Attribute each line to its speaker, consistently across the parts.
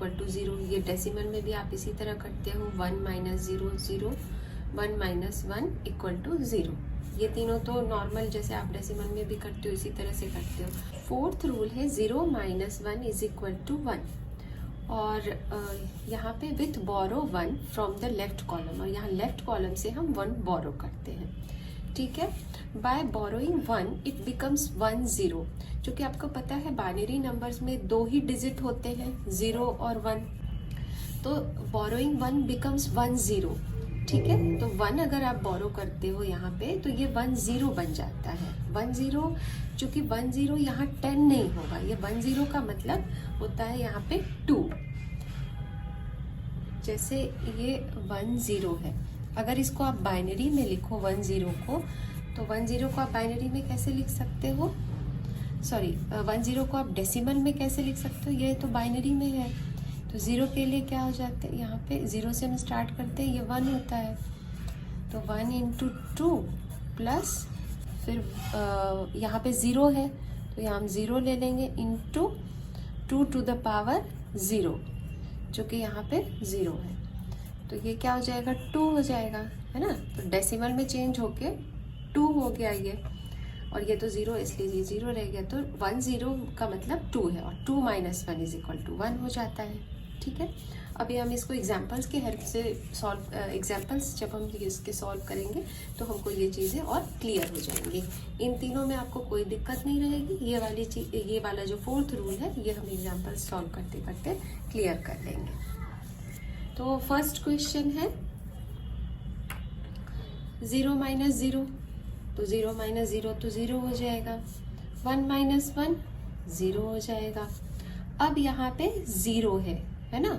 Speaker 1: Equal to 0। ये decimal में भी आप इसी तरह करते हो, 1 माइनस 0 0, 1 माइनस 1 इक्वल टू 0। ये तीनों तो नॉर्मल जैसे आप डेसिमल में भी करते हो इसी तरह से करते हो। फोर्थ रूल है 0 माइनस 1 इज इक्वल टू 1, और यहाँ पे with borrow 1 from the left column, और यहाँ लेफ्ट कॉलम से हम 1 बोरो करते हैं, ठीक है। By borrowing 1 it becomes 1 0। क्योंकि आपको पता है बाइनरी नंबर्स में 2 ही डिजिट होते हैं, 0 और 1, तो बोरोइंग 1 बिकम्स 1 0, ठीक है। तो 1 अगर आप बोरो करते हो यहाँ पे तो ये 1 0 बन जाता है। 1 0, चूंकि 1 0 यहाँ 10 नहीं होगा, ये 1 0 का मतलब होता है यहाँ पे 2। जैसे ये 1 0 है, अगर इसको आप बाइनरी में लिखो 1 0 को, तो 1 0 को आप बाइनरी में कैसे लिख सकते हो, सॉरी 1 0 को आप डेसिमल में कैसे लिख सकते हो, ये तो बाइनरी में है। तो 0 के लिए क्या हो जाते हैं, यहाँ पे 0 से हम स्टार्ट करते हैं, ये 1 होता है, तो 1 इंटू 2 प्लस फिर यहाँ पे 0 है तो यहाँ हम 0 ले लेंगे इंटू 2 टू द पावर 0, जो कि यहाँ पे 0 है, तो ये क्या हो जाएगा 2 हो जाएगा, है ना। तो डेसिमल में चेंज होके 2 हो गया ये, और ये तो 0 इसलिए ये 0 रह गया। तो 1 0 का मतलब 2 है, और 2 माइनस 1 इज इक्वल टू 1 हो जाता है, ठीक है। अभी हम इसको एग्जाम्पल्स की हेल्प से सॉल्व, एग्जाम्पल्स जब हम इसके सॉल्व करेंगे तो हमको ये चीज़ें और क्लियर हो जाएंगी। इन तीनों में आपको कोई दिक्कत नहीं रहेगी। ये वाली चीज, ये वाला जो फोर्थ रूल है ये हम एग्जाम्पल्स सॉल्व करते करते क्लियर कर लेंगे। तो फर्स्ट क्वेश्चन है 0 माइनस 0, तो 0 माइनस 0 तो 0 हो जाएगा, 1 माइनस 1 0 हो जाएगा। अब यहाँ पे 0 है ना,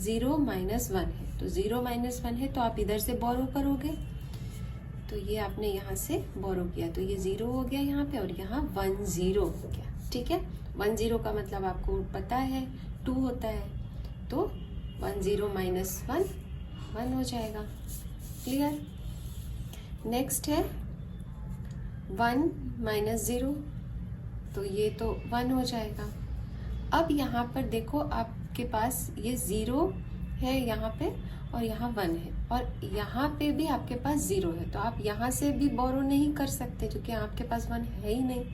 Speaker 1: 0 माइनस 1 है, तो 0 माइनस 1 है तो आप इधर से बोरो करोगे, तो ये आपने यहाँ से बोरो किया तो ये 0 हो गया यहाँ पे, और यहाँ 1 0 हो गया, ठीक है। 1 0 का मतलब आपको पता है 2 होता है, तो 1 0 माइनस 1 1 हो जाएगा, क्लियर। नेक्स्ट है 1 माइनस 0, तो ये तो 1 हो जाएगा। अब यहाँ पर देखो आपके पास ये 0 है यहाँ पे, और यहाँ 1 है, और यहाँ पे भी आपके पास 0 है, तो आप यहाँ से भी बोरो नहीं कर सकते क्योंकि आपके पास 1 है ही नहीं,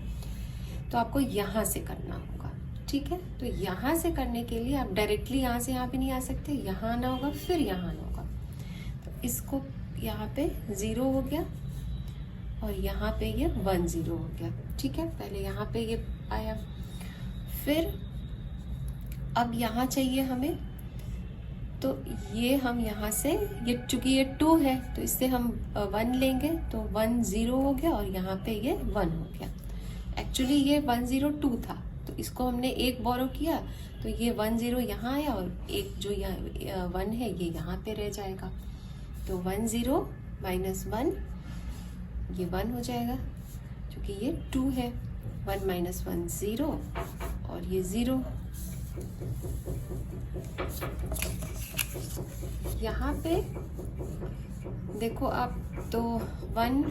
Speaker 1: तो आपको यहाँ से करना होगा, ठीक है। तो यहाँ से करने के लिए आप डायरेक्टली यहाँ से यहाँ पे नहीं आ सकते, यहाँ आना होगा फिर यहाँ आना होगा। तो इसको यहाँ पे 0 हो गया, और यहाँ पे ये 1 0 हो गया, ठीक है। पहले यहाँ पे ये आया, फिर अब यहाँ चाहिए हमें, तो ये हम यहाँ से, ये चूंकि ये 2 है तो इससे हम 1 लेंगे, तो 1 0 हो गया, और यहाँ पे ये 1 हो गया। एक्चुअली ये 1 0 2 था, तो इसको हमने एक बोरो किया, तो ये 1 0 यहाँ आया, और एक जो यहाँ 1 है ये यहाँ पे रह जाएगा, तो 1 0 माइनस 1 ये 1 हो जाएगा, क्योंकि ये 2 है। 1 माइनस 1 0, और ये 0। यहाँ पे देखो आप, तो 1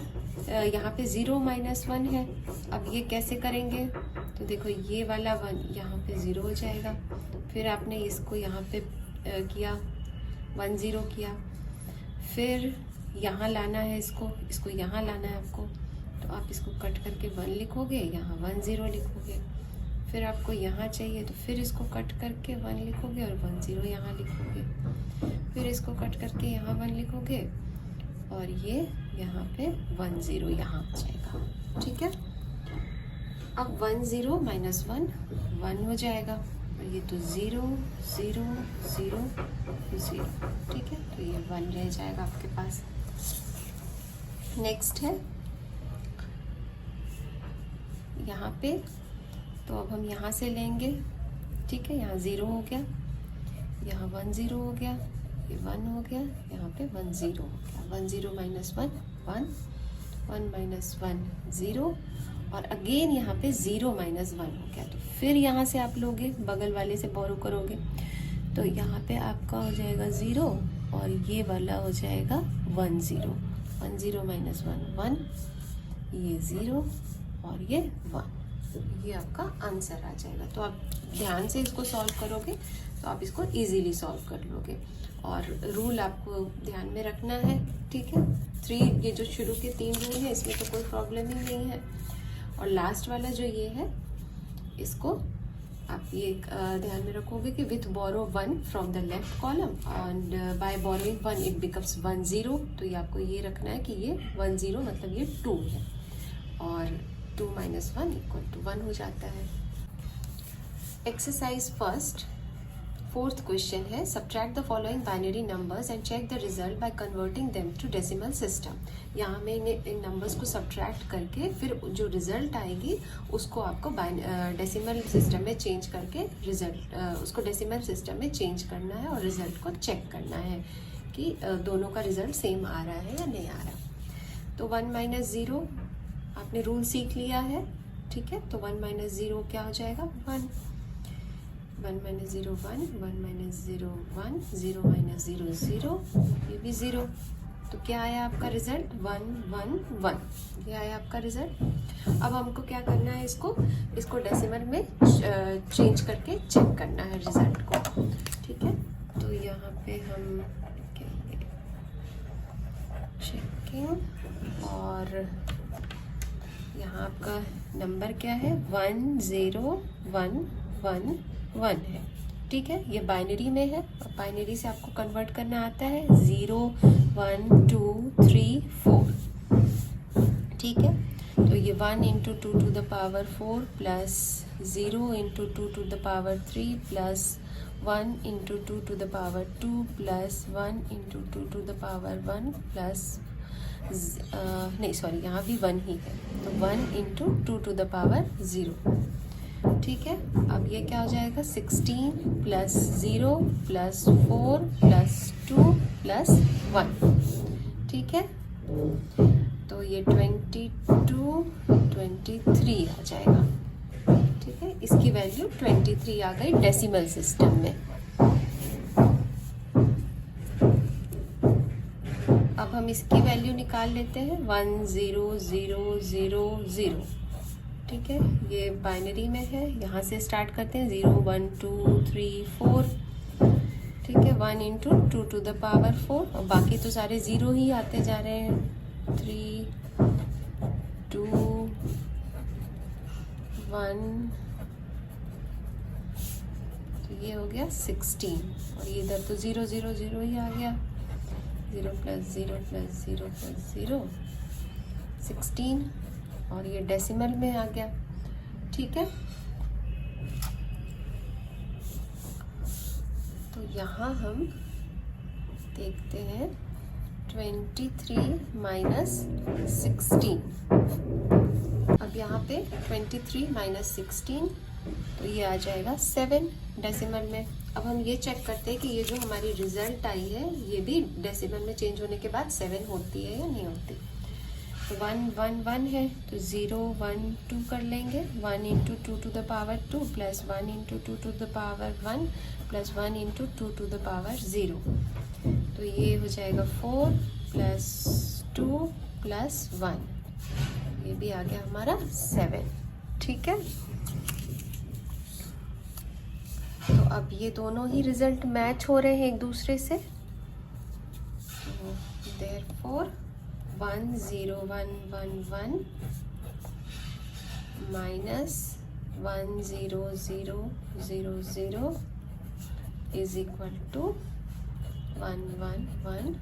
Speaker 1: यहाँ पे 0 माइनस 1 है, अब ये कैसे करेंगे, तो देखो ये वाला 1 यहाँ पे 0 हो जाएगा, फिर आपने इसको यहाँ पे किया 1 0 किया, फिर यहाँ लाना है इसको यहाँ लाना है आपको, तो आप इसको कट करके 1 लिखोगे, यहाँ 1 0 लिखोगे, फिर आपको यहाँ चाहिए तो फिर इसको कट करके 1 लिखोगे और 1 0 यहाँ लिखोगे, फिर इसको कट करके यहाँ 1 लिखोगे, और ये यहाँ पे 1 0 यहाँ आ जाएगा, ठीक है। अब 1 0 माइनस 1 1 हो जाएगा, और ये तो 0 0 0 0, ठीक है, तो ये 1 रह जाएगा आपके पास। नेक्स्ट है यहाँ पे, तो अब हम यहाँ से लेंगे, ठीक है। यहाँ 0 हो गया, यहाँ 1 0 हो गया, ये 1 हो गया, यहाँ पे 1 0 हो गया। 1 0 माइनस 1 1, 1 माइनस 1 0, और अगेन यहाँ पे 0 माइनस 1 हो गया, तो फिर यहाँ से आप लोगे बगल वाले से बोरो करोगे, तो यहाँ पे आपका हो जाएगा 0, और ये वाला हो जाएगा 1 0। 1 0 माइनस 1 1, ये 0 और ये 1, ये आपका आंसर आ जाएगा। तो आप ध्यान से इसको सॉल्व करोगे तो आप इसको इजीली सॉल्व कर लोगे। और रूल आपको ध्यान में रखना है, ठीक है। 3, ये जो शुरू के 3 रूल है इसमें तो कोई प्रॉब्लम ही नहीं है। और लास्ट वाला जो ये है, इसको आप ये ध्यान में रखोगे कि with borrow 1 from the left column and by borrowing 1 it becomes 1 0। तो ये आपको ये रखना है कि ये 1 0 मतलब ये 2 है, और 2 - 1 = 1 हो जाता है। एक्सरसाइज फर्स्ट, 4th क्वेश्चन है, subtract the following binary numbers and check the result by converting them to decimal system. यहाँ में इन नंबर्स को सब्ट्रैक्ट करके फिर जो रिजल्ट आएगी उसको आपको डेसिमल सिस्टम में चेंज करके उसको डेसिमल सिस्टम में चेंज करना है और रिजल्ट को चेक करना है कि दोनों का रिजल्ट सेम आ रहा है या नहीं आ रहा। तो 1 - 0 आपने रूल सीख लिया है, ठीक है। तो 1 - 0 क्या हो जाएगा, 1। 1 - 0 1, 1 - 0 1, 0 - 0 0, ये भी 0। तो क्या आया आपका रिजल्ट, 1 1 1, ये आया आपका रिजल्ट। अब हमको क्या करना है, इसको डेसिमल में चेंज करके चेक करना है रिजल्ट को, ठीक है। तो यहाँ पे हम चेकिंग, और यहाँ आपका नंबर क्या है, 1 0 1 1 1 है, ठीक है। ये बाइनरी में है, बाइनरी से आपको कन्वर्ट करना आता है, 0 1 2 3 4, ठीक है। तो ये 1 × 2 to the power 4 plus 0 × 2 to the power 3 plus 1 × 2 to the power 2 plus 1 × 2 to the power 1 plus नहीं सॉरी, यहाँ भी 1 ही है, तो 1 × 2 to the power 0, ठीक है। अब ये क्या हो जाएगा, 16 प्लस 0 प्लस 4 प्लस 2 प्लस 1, ठीक है। तो ये 22 23 आ जाएगा, ठीक है। इसकी वैल्यू 23 आ गई डेसिमल सिस्टम में। अब हम इसकी वैल्यू निकाल लेते हैं, 1 0 0 0 0, ठीक है। ये बाइनरी में है, यहाँ से स्टार्ट करते हैं, 0 1 2 3 4, ठीक है। 1 × 2 to the power 4, और बाकी तो सारे 0 ही आते जा रहे हैं, 3 2 1, तो ये हो गया 16, और ये इधर तो 0 0 0 ही आ गया, 0 + 0 + 0 + 0 16, और ये डेसिमल में आ गया, ठीक है। तो यहाँ हम देखते हैं 23 - 16। अब यहाँ पे 23 - 16, तो ये आ जाएगा 7 डेसिमल में। अब हम ये चेक करते हैं कि ये जो हमारी रिजल्ट आई है ये भी डेसिमल में चेंज होने के बाद 7 होती है या नहीं होती। तो 1 1 1 है, तो 0 1 2 कर लेंगे, 1 × 2 to the power 2 plus 1 × 2 to the power 1 plus 1 × 2 to the power 0, तो ये हो जाएगा 4 प्लस 2 प्लस 1, ये भी आ गया हमारा 7, ठीक है। तो अब ये दोनों ही रिजल्ट मैच हो रहे हैं एक दूसरे से, तो therefore 1 0 1 1 1 minus 1 0 0 0 0 is equal to 1 1 1।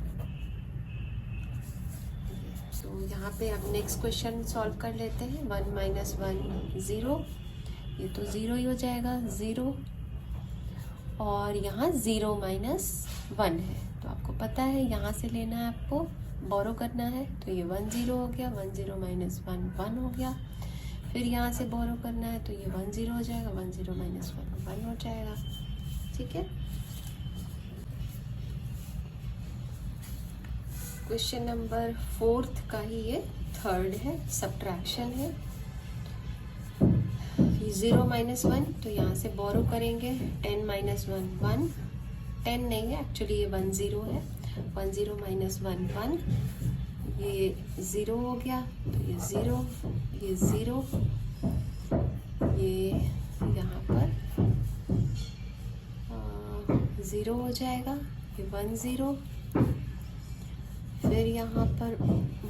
Speaker 1: तो यहाँ पे अब नेक्स्ट क्वेश्चन सॉल्व कर लेते हैं। 1 - 1 0, ये तो 0 ही हो जाएगा, 0, और यहाँ 0 - 1 है, तो आपको पता है यहाँ से लेना है, आपको बोरो करना है, तो ये 1 0 हो गया, 1 0 - 1 1 हो गया, फिर यहाँ से बोरो करना है तो ये 1 0 हो जाएगा, 1 0 - 1 1 हो जाएगा, ठीक है। क्वेश्चन नंबर 4th का ही ये 3rd है, सब्ट्रैक्शन है। 0 - 1, तो यहाँ से बोरो करेंगे, 10 - 1 1, 10 नहीं है एक्चुअली, ये 1 0 है, 1 0 - 1 1, ये 0 हो गया, तो ये 0, ये 0, ये यहाँ पर 0 हो जाएगा, ये 1 0, फिर यहाँ पर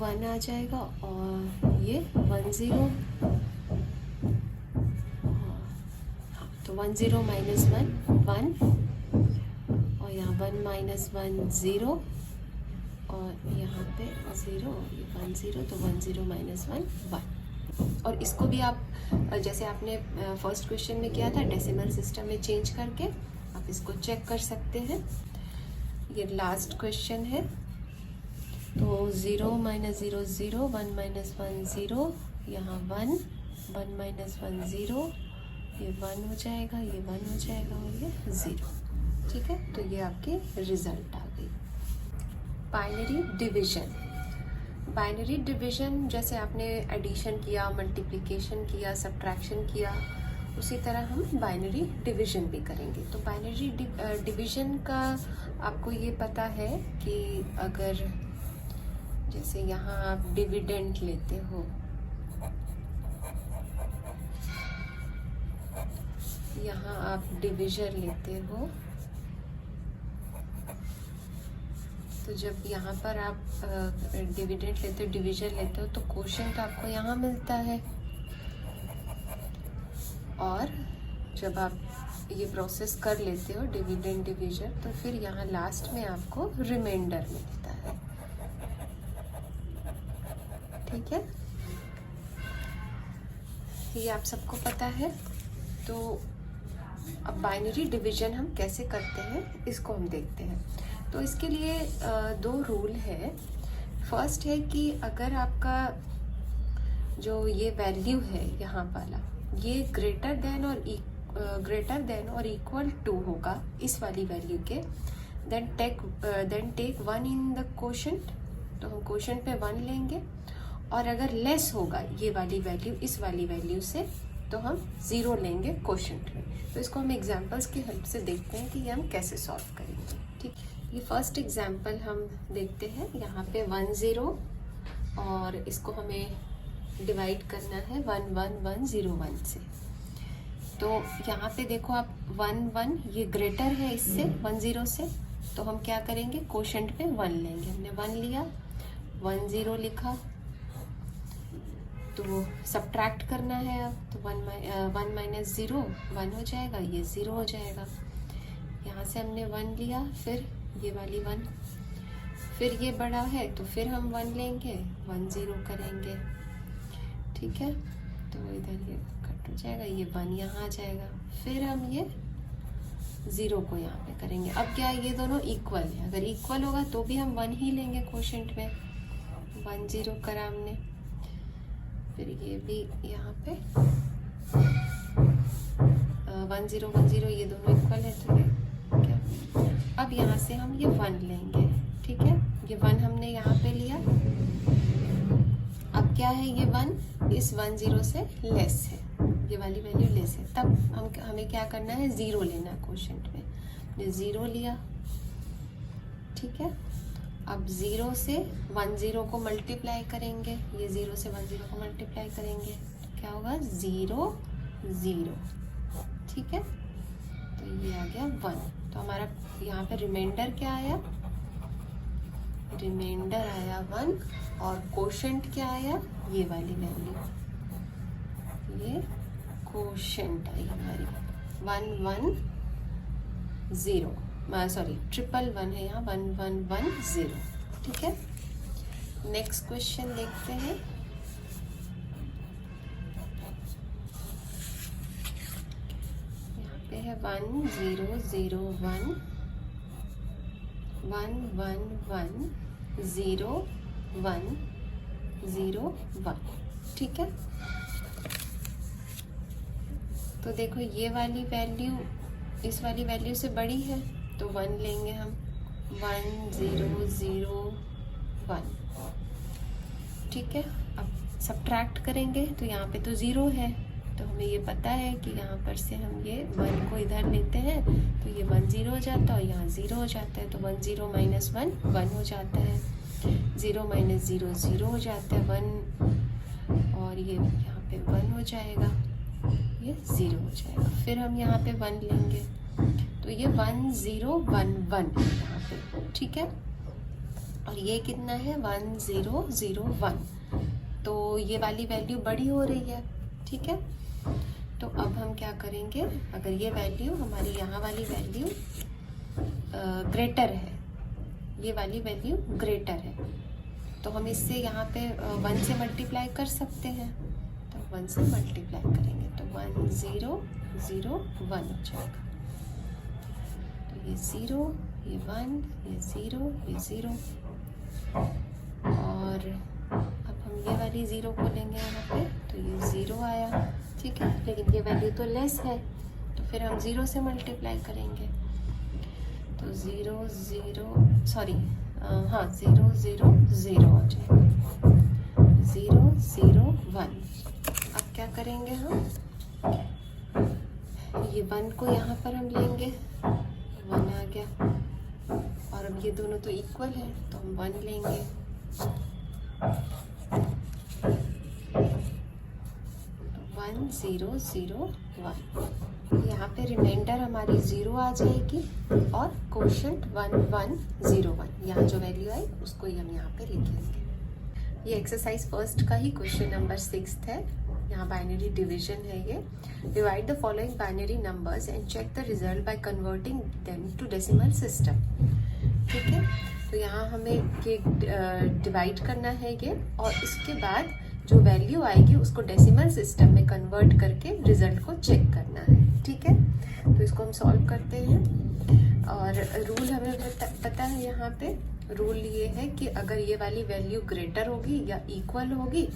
Speaker 1: 1 आ जाएगा और ये 1 0, तो 1 0 माइनस 1 1, और यहाँ 1 माइनस 1 0, और यहाँ पे 0, ये 1 0, तो 1 0 माइनस 1 1। और इसको भी आप जैसे आपने फर्स्ट क्वेश्चन में किया था डेसिमल सिस्टम में चेंज करके आप इसको चेक कर सकते हैं। ये लास्ट क्वेश्चन है, तो 0 माइनस 0 0, 1 माइनस 1 0, यहाँ 1 1 माइनस 1 0, ये 1 हो जाएगा, ये 1 हो जाएगा और ये 0। ठीक है, तो ये आपकी रिजल्ट आ गई। बाइनरी डिवीजन, बाइनरी डिवीजन जैसे आपने एडिशन किया, मल्टीप्लिकेशन किया, सब्ट्रैक्शन किया, उसी तरह हम बाइनरी डिवीजन भी करेंगे। तो बाइनरी डिवीजन का आपको ये पता है कि अगर जैसे यहाँ आप डिविडेंड लेते हो, यहाँ आप डिवीजन लेते हो, तो जब यहाँ पर आप डिविडेंड लेते हो, डिवीजन लेते हो, तो क्वोशिएंट आपको यहाँ मिलता है, और जब आप ये प्रोसेस कर लेते हो डिविडेंड डिवीजन, तो फिर यहाँ लास्ट में आपको रिमाइंडर मिलता है। ठीक है, ये आप सबको पता है। तो अब बाइनरी डिवीजन हम कैसे करते हैं इसको हम देखते हैं। तो इसके लिए 2 रूल है। फर्स्ट है कि अगर आपका जो ये वैल्यू है यहाँ वाला, ये ग्रेटर देन और इक्वल टू होगा इस वाली वैल्यू के, then take 1 in the quotient, तो हम क्वोशिएंट पे 1 लेंगे, और अगर लेस होगा ये वाली वैल्यू इस वाली वैल्यू से, तो हम 0 लेंगे क्वोशिएंट में। तो इसको हम एग्जांपल्स की हेल्प से देखते हैं कि ये हम कैसे सॉल्व करेंगे। ठीक, ये फर्स्ट एग्जांपल हम देखते हैं। यहाँ पे 1 0, और इसको हमें डिवाइड करना है 1 1 1 0 1 से। तो यहाँ पे देखो आप 1 1 ये ग्रेटर है इससे 1 0 से, तो हम क्या करेंगे, क्वोशिएंट पे 1 लेंगे। हमने 1 लिया, 1 0 लिखा, तो सब्ट्रैक्ट करना है अब, तो 1 माइनस 0 1 हो जाएगा, ये 0 हो जाएगा। यहाँ से हमने 1 लिया, फिर ये वाली 1, फिर ये बड़ा है तो फिर हम 1 लेंगे, 1 0 करेंगे। ठीक है, तो इधर ये कट हो जाएगा, ये 1 यहाँ आ जाएगा, फिर हम ये 0 को यहाँ पे करेंगे। अब क्या ये दोनों इक्वल है, अगर इक्वल होगा तो भी हम 1 ही लेंगे क्वोशिएंट में। 1 0 करा हमने, फिर ये भी यहाँ पे 1 0 1 0, ये दोनों इक्वल है, तो ये क्या, अब यहाँ से हम ये 1 लेंगे। ठीक है, ये 1 हमने यहाँ पे लिया, अब क्या है, ये 1 इस 1 0 से लेस है, ये वाली वैल्यू लेस है, तब हमें क्या करना है, 0 लेना है क्वोशिएंट में। ये 0 लिया, ठीक है, अब 0 से 1 0 को मल्टीप्लाई करेंगे, ये 0 से 1 0 को मल्टीप्लाई करेंगे, तो क्या होगा, 0 0। ठीक है, तो ये आ गया 1। तो हमारा यहाँ पे रिमाइंडर क्या आया, रिमाइंडर आया 1, और क्वोशिएंट क्या आया, ये वाली वैल्यू, ये क्वोशिएंट आई हमारी 1 1 0, सॉरी 1 है यहाँ, 1 1 1 0। ठीक है, नेक्स्ट क्वेश्चन देखते हैं। यहाँ पे है 1 0 0 1 1 1 1 0 1 0 1। ठीक है, तो देखो ये वाली वैल्यू इस वाली वैल्यू से बड़ी है, तो 1 लेंगे हम, 1 0 0 1। ठीक है, अब सब्ट्रैक्ट करेंगे, तो यहाँ पे तो 0 है, तो हमें ये पता है कि यहाँ पर से हम ये 1 को इधर लेते हैं, तो ये 1 0 हो जाता है और यहाँ 0 हो जाता है, तो 1 0 माइनस 1 1 हो जाता है, 0 माइनस 0 0 हो जाता है 1, और ये यहाँ पे 1 हो जाएगा। ये 0 हो जाएगा। फिर हम यहाँ पे 1 लेंगे तो ये 1 0 1 1 है यहाँ पे, ठीक है। और ये कितना है 1 0 0 1, तो ये वाली वैल्यू बड़ी हो रही है, ठीक है। तो अब हम क्या करेंगे, अगर ये वैल्यू हमारी यहाँ वाली वैल्यू ग्रेटर है, ये वाली वैल्यू ग्रेटर है, तो हम इससे यहाँ पे 1 से मल्टीप्लाई कर सकते हैं। तो 1 से मल्टीप्लाई करेंगे तो 1 0 0 1 हो जाएगा। तो ये 0 ये 1 ये 0 ये 0, और अब हम ये वाली 0 को लेंगे यहाँ पे तो ये 0 आया, ठीक है। लेकिन ये वैल्यू तो लेस है, तो फिर हम 0 से मल्टीप्लाई करेंगे तो 0 0 सॉरी हाँ 0 0 0 हो जाएगा, 0 0 1। अब क्या करेंगे हम, ये 1 को यहाँ पर हम लेंगे, 1 आ गया, और अब ये दोनों तो इक्वल है तो हम 1 लेंगे, 1 0 0 1। यहाँ पे रिमाइंडर हमारी 0 आ जाएगी और कोशेंट 1 1 0 1, यहाँ जो वैल्यू आई उसको ही हम यहाँ पे लिखेंगे। ये एक्सरसाइज फर्स्ट का ही क्वेश्चन नंबर 6 है। यहाँ बाइनरी डिवीजन है ये। Divide the following binary numbers and check the result by converting them to decimal system, ठीक है। तो यहाँ हमें ये डिवाइड करना है ये, और इसके बाद जो वैल्यू आएगी उसको डेसिमल सिस्टम में कन्वर्ट करके रिजल्ट को चेक करना है, ठीक है। तो इसको हम सॉल्व करते हैं, और रूल हमें पता है। यहाँ पे रूल ये है कि अगर ये वाली वैल्यू ग्रेटर होगी या इक्वल होगी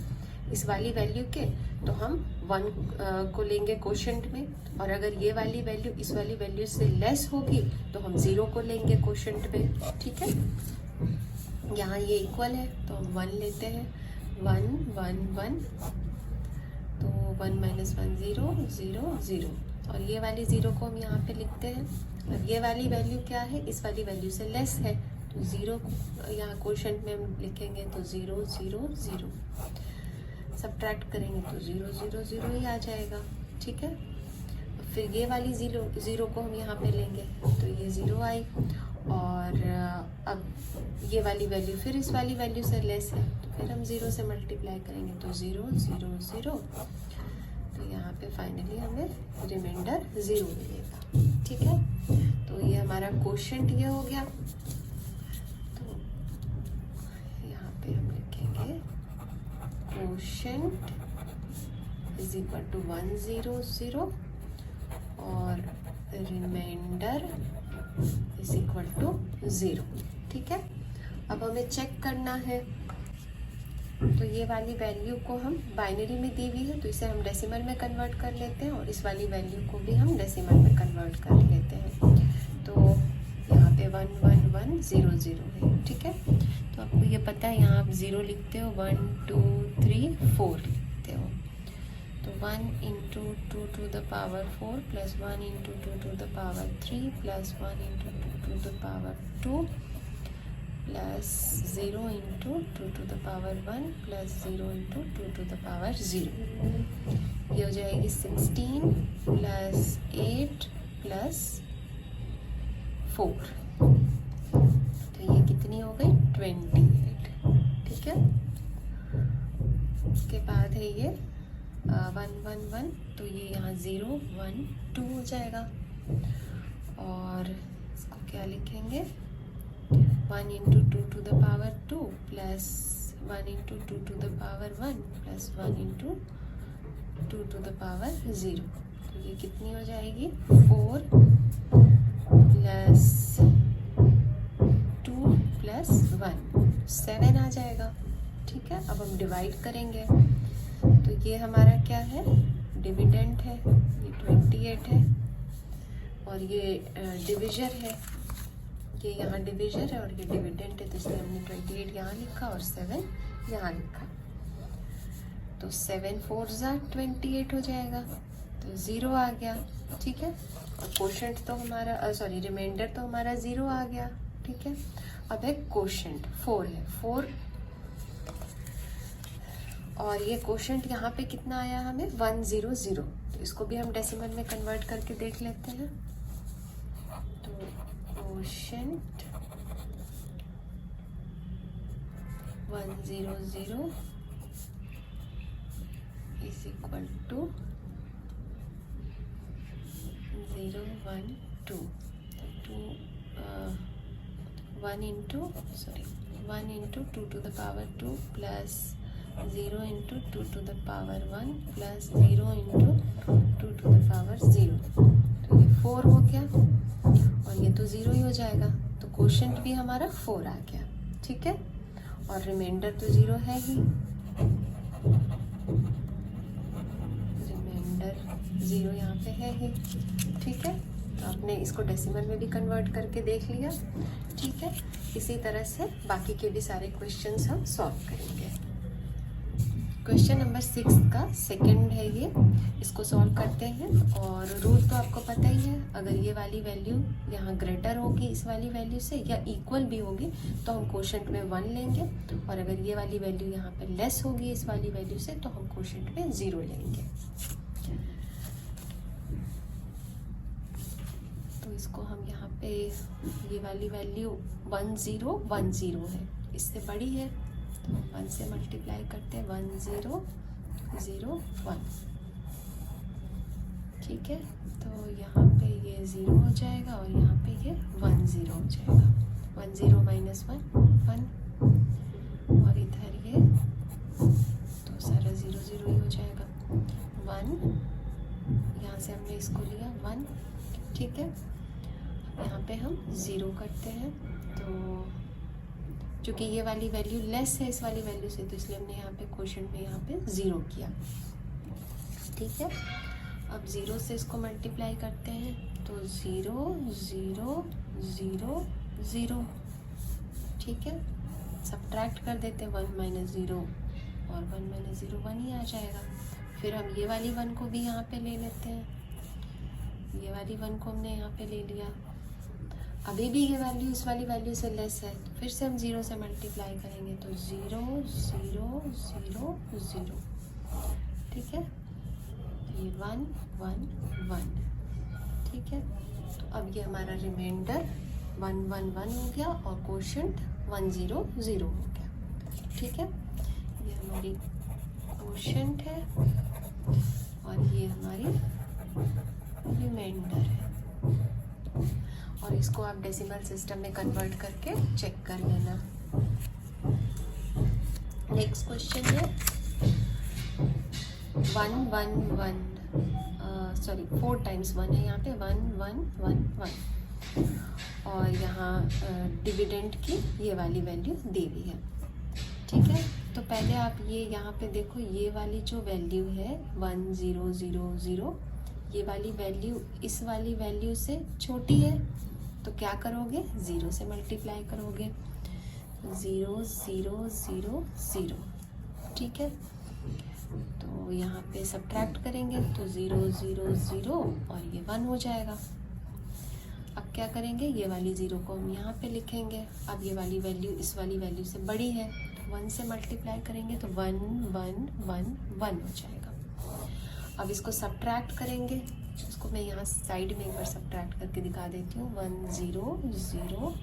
Speaker 1: इस वाली वैल्यू के, तो हम 1 को लेंगे कोशेंट में, और अगर ये वाली वैल्यू इस वाली वैल्यू से लेस होगी तो हम 0 को लेंगे कोशेंट में, ठीक है। यहाँ ये इक्वल है तो हम 1 लेते हैं, 1 1 1, तो 1 - 1 0 0 0, और ये वाली 0 को हम यहाँ पे लिखते हैं। अब ये वाली वैल्यू क्या है, इस वाली वैल्यू से लेस है, तो 0 यहाँ कोशेंट में हम लिखेंगे तो 0 0 0, सब्ट्रैक्ट करेंगे तो 0 0 0 ही आ जाएगा, ठीक है। फिर ये वाली 0 को हम यहाँ पे लेंगे तो ये 0 आई, और अब ये वाली वैल्यू फिर इस वाली वैल्यू से लेस है, तो फिर हम 0 से मल्टीप्लाई करेंगे तो 0 0 0, तो यहाँ पे फाइनली हमें रिमाइंडर 0 मिलेगा, ठीक है। तो ये हमारा कोशेंट ये हो गया। तो यहाँ पे हम लिखेंगे कोशेंट इज इक्वल टू 1 0 0 और रिमाइंडर इज इक्वल टू 0, ठीक है। अब हमें चेक करना है, तो ये वाली वैल्यू को हम बाइनरी में दी हुई है तो इसे हम डेसिमल में कन्वर्ट कर लेते हैं, और इस वाली वैल्यू को भी हम डेसिमल में कन्वर्ट कर लेते हैं। तो यहाँ पे 1 1 1 0 0 है, ठीक है। तो आपको ये पता है, यहाँ आप 0 लिखते हो, 1 2 3 4 लिखते हो, तो 1 × 2 to the power 4 plus 1 × 2 to the power 3 plus 1 × 2 to the power 2 plus 0 × 2 to the power 1 plus 0 × 2 to the power 0। ये हो जाएगी 16 plus 8 plus 4, तो ये कितनी हो गई 28, ठीक है। उसके बाद है ये 1 1 1, तो ये यहाँ 0 1 2 हो जाएगा, और इसको क्या लिखेंगे 1 × 2 to the power 2 plus 1 × 2 to the power 1 plus 1 × 2 to the power 0, तो ये कितनी हो जाएगी 4 plus 2 plus 1 7 आ जाएगा, ठीक है। अब हम डिवाइड करेंगे, तो ये हमारा क्या है डिविडेंड है, ये 28 है, और ये डिविजर है, ये यहाँ डिविजर है और ये डिविडेंड है, तो इसलिए हमने 28 यहाँ लिखा और 7 यहाँ लिखा, तो 7 4 28 हो जाएगा, तो 0 आ गया, ठीक है। और कोशेंट तो हमारा सॉरी रिमाइंडर तो हमारा 0 आ गया, ठीक है। अब एक कोशेंट 4 है, 4 और ये कोशेंट यहाँ पे कितना आया हमें 100, तो इसको भी हम डेसिमल में कन्वर्ट करके देख लेते हैं। तो quotient 100 is equal to 0, 1, 2, 1 into 2 to the power 2 plus 0 into 2 to the power 1 plus 0 into 2 to the power 0। तो ये 4 हो गया और ये तो 0 ही हो जाएगा, तो कोशेंट भी हमारा 4 आ गया। ठीक है, और रिमाइंडर तो 0 है ही, रिमाइंडर 0 यहाँ पे है ही। ठीक है, तो आपने इसको डेसिमल में भी कन्वर्ट करके देख लिया। ठीक है, इसी तरह से बाकी के भी सारे क्वेश्चंस हम सॉल्व करेंगे। क्वेश्चन नंबर 6 का सेकंड है ये, इसको सॉल्व करते हैं। और रूल तो आपको पता ही है, अगर ये वाली वैल्यू यहाँ ग्रेटर होगी इस वाली वैल्यू से या इक्वल भी होगी तो हम कोशेंट में 1 लेंगे, और अगर ये वाली वैल्यू यहाँ पे लेस होगी इस वाली वैल्यू से तो हम कोशेंट में 0 लेंगे। तो इसको हम यहाँ पे ये वाली वैल्यू 1010 है, इससे बड़ी है तो 1 से मल्टीप्लाई करते हैं 1001। ठीक है, तो यहाँ पे ये 0 हो जाएगा और यहाँ पे ये 10 हो जाएगा। 10 माइनस 1 1, और इधर ये तो सारा 0 0 ही हो जाएगा। 1 यहाँ से हमने इसको लिया 1। ठीक है, यहाँ पे हम 0 करते हैं, तो क्योंकि ये वाली वैल्यू लेस है इस वाली वैल्यू से तो इसलिए हमने यहाँ पे कोशेंट में यहाँ पे 0 किया। ठीक है, अब 0 से इसको मल्टीप्लाई करते हैं तो 0 0 0 0। ठीक है, सब्ट्रैक्ट कर देते हैं 1 माइनस 0 और 1 माइनस 0 1 ही आ जाएगा। फिर हम ये वाली 1 को भी यहाँ पे ले लेते हैं, ये वाली 1 को हमने यहाँ पे ले लिया। अभी भी ये वैल्यू इस वाली वैल्यू से लेस है तो फिर से हम 0 से मल्टीप्लाई करेंगे तो 0 0 0 0। ठीक है, ये 1 1 1। ठीक है, तो अब ये हमारा रिमाइंडर 1 1 1 हो गया और कोशेंट 100 0 हो गया। ठीक है, ये हमारी कोशेंट है और ये हमारी रिमाइंडर है, और इसको आप डेसिमल सिस्टम में कन्वर्ट करके चेक कर लेना। नेक्स्ट क्वेश्चन है 1 1 1, सॉरी 4 टाइम्स 1 है यहाँ पे, 1 1 1 1, और यहाँ डिविडेंड की ये वाली वैल्यू दी हुई है। ठीक है, तो पहले आप ये यहाँ पे देखो, ये वाली जो वैल्यू है 1 0 0 0, ये वाली वैल्यू इस वाली वैल्यू से छोटी है तो क्या करोगे, 0 से मल्टीप्लाई करोगे, 0 0 0 0। ठीक है, तो यहाँ पे सब्ट्रैक्ट करेंगे तो 0 0 0 और ये 1 हो जाएगा। अब क्या करेंगे, ये वाली 0 को हम यहाँ पे लिखेंगे। अब ये वाली वैल्यू इस वाली वैल्यू से बड़ी है तो 1 से मल्टीप्लाई करेंगे तो 1 1 1 1 हो जाएगा। अब इसको सब्ट्रैक्ट करेंगे, इसको मैं यहाँ साइड में एक बार सब्ट्रैक्ट करके दिखा देती हूँ। 1 0 0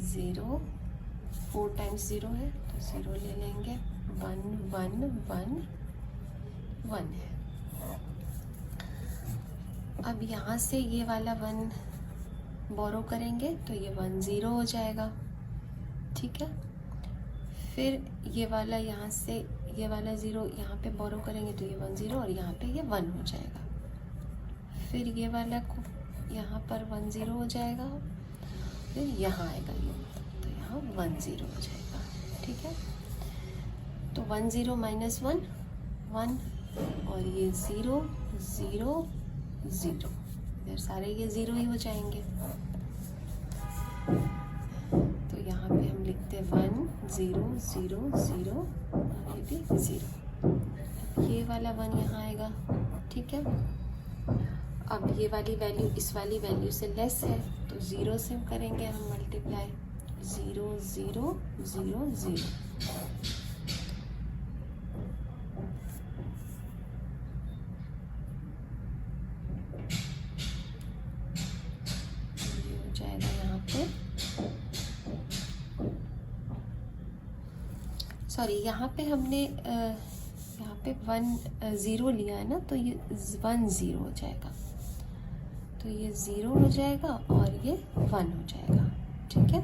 Speaker 1: 0, 4 टाइम्स 0 है तो 0 ले लेंगे, 1 1 1 1 है। अब यहाँ से ये वाला 1 बोरो करेंगे तो ये 1 0 हो जाएगा। ठीक है, फिर ये वाला यहाँ से ये वाला 0 यहाँ पे बोरो करेंगे तो ये 1 0 और यहाँ पे ये 1 हो जाएगा। फिर ये वाला को यहाँ पर 1 0 हो जाएगा, फिर यहाँ आएगा ये तो यहाँ 1 0 हो जाएगा। ठीक है, तो 1 0 माइनस 1 1 और ये 0 0 0, इधर सारे ये 0 ही हो जाएंगे। तो यहाँ पे हम लिखते 1 0 0 0 और ये भी 0, ये वाला 1 यहाँ आएगा। ठीक है, अब ये वाली वैल्यू इस वाली वैल्यू से लेस है तो 0 से करेंगे हम मल्टीप्लाई, 0 0 0 0। सॉरी, यहाँ पे हमने यहाँ पे 1 0 लिया है ना, तो ये 1 0 हो जाएगा, तो ये 0 हो जाएगा और ये 1 हो जाएगा। ठीक है,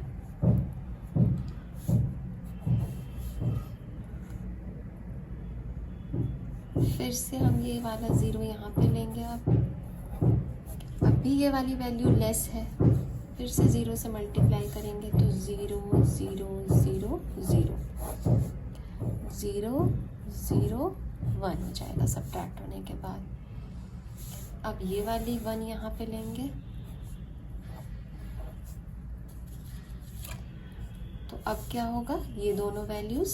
Speaker 1: फिर से हम ये वाला 0 यहाँ पे लेंगे। अब भी ये वाली वैल्यू लेस है, फिर से 0 से मल्टीप्लाई करेंगे, तो 0 0 0 0 0 0 1 हो जाएगा सब्ट्रैक्ट होने के बाद। अब ये वाली 1 यहाँ पे लेंगे, तो अब क्या होगा, ये दोनों वैल्यूज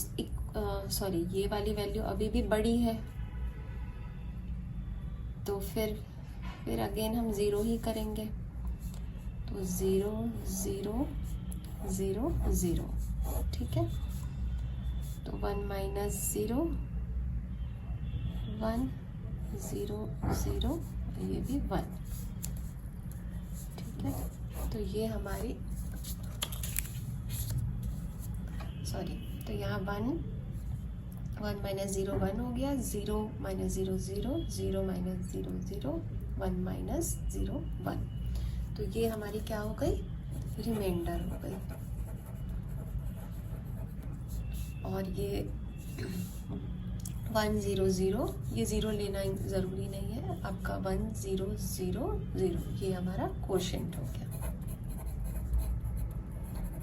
Speaker 1: सॉरी, ये वाली वैल्यू अभी भी बड़ी है, तो फिर अगेन हम 0 ही करेंगे, तो 0 0 0 0। ठीक है, तो 1 माइनस 0 1 0 0, ये भी 1। ठीक है, तो ये हमारी सॉरी, तो यहाँ 1 माइनस 0 1 हो गया, 0 माइनस 0 0, 0 माइनस 0 0, 1 माइनस 0 1। तो ये हमारी क्या हो गई, रिमाइंडर हो गई। और ये 1 0 0, ये 0 लेना ज़रूरी नहीं है, आपका 1 0 0 0, ये हमारा क्वोशेंट हो गया।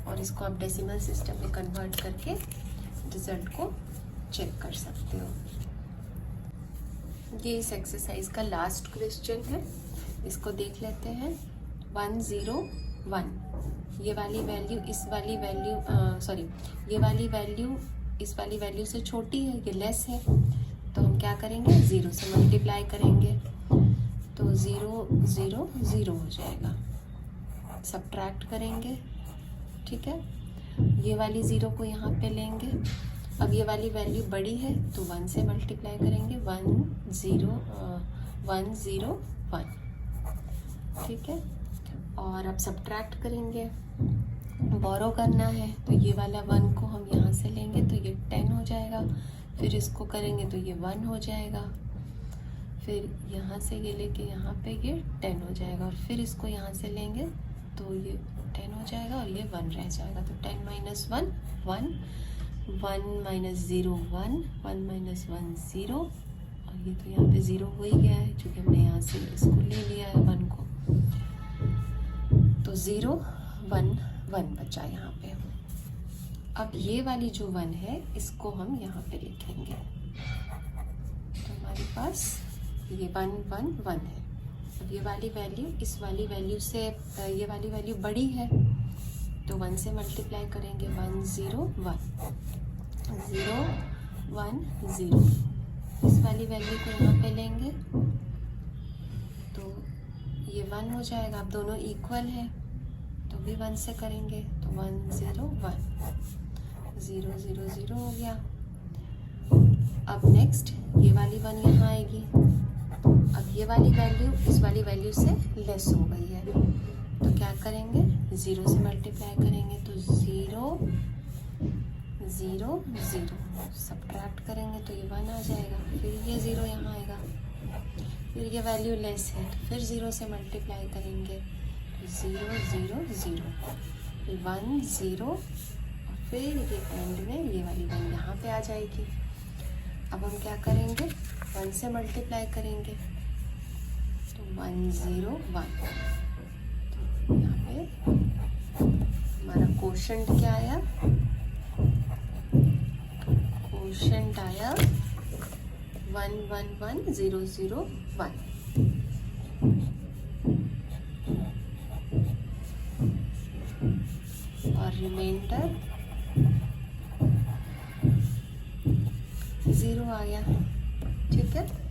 Speaker 1: और इसको आप डेसिमल सिस्टम में कन्वर्ट करके रिजल्ट को चेक कर सकते हो। ये इस एक्सरसाइज का लास्ट क्वेश्चन है, इसको देख लेते हैं। 1 0 1, ये वाली वैल्यू इस वाली वैल्यू सॉरी, ये वाली वैल्यू इस वाली वैल्यू से छोटी है, ये लेस है, तो हम क्या करेंगे, 0 से मल्टीप्लाई करेंगे, तो 0 0 0 हो जाएगा, सब्ट्रैक्ट करेंगे। ठीक है, ये वाली 0 को यहाँ पे लेंगे, अब ये वाली वैल्यू बड़ी है तो 1 से मल्टीप्लाई करेंगे, 1 0 1 0 1। ठीक है, और अब सब्ट्रैक्ट करेंगे, बोरो करना है, तो ये वाला 1 को हम यहाँ से लेंगे, तो ये 10 हो जाएगा, फिर इसको करेंगे तो ये 1 हो जाएगा, फिर यहाँ से ये लेके यहाँ पे ये 10 हो जाएगा, और फिर इसको यहाँ से लेंगे तो ये 10 हो जाएगा और ये 1 रह जाएगा, तो 10 माइनस 1 1, 1 माइनस 0 1, 1 माइनस 1 0, और ये तो यहाँ पे 0 हो ही गया है क्योंकि हमने यहाँ से इसको ले लिया है 1 को, तो 0 1 1 बचा यहाँ पे। अब ये वाली जो 1 है इसको हम यहाँ पे लिखेंगे, तो हमारे पास ये 1 1 1 है। अब ये वाली वैल्यू इस वाली वैल्यू से ये वाली वैल्यू बड़ी है, तो 1 से मल्टीप्लाई करेंगे, 1 0 1 0 1 0, इस वाली वैल्यू को यहाँ पे लेंगे तो ये 1 हो जाएगा। अब दोनों इक्वल है तो भी 1 से करेंगे, तो 1 0 1 0 0 0 हो गया। अब नेक्स्ट ये वाली 1 यहाँ आएगी, अब ये वाली वैल्यू इस वाली वैल्यू से लेस हो गई है, तो क्या करेंगे, 0 से मल्टीप्लाई करेंगे, तो 0 0 0, सब्ट्रैक्ट करेंगे तो ये 1 आ जाएगा, फिर ये 0 यहाँ आएगा, फिर ये वैल्यू लेस है तो फिर 0 से मल्टीप्लाई करेंगे, तो 0 0 0, 1 0, और फिर ये एंड में ये वाली 1 यहाँ पे आ जाएगी। अब हम क्या करेंगे, 1 से मल्टीप्लाई करेंगे, तो 1 0 1, तो यहाँ पे हमारा क्वोशेंट क्या आया, क्वोशेंट आया 1 1 1 0 0 1। और रिमाइंडर 0 आ गया। ठीक है।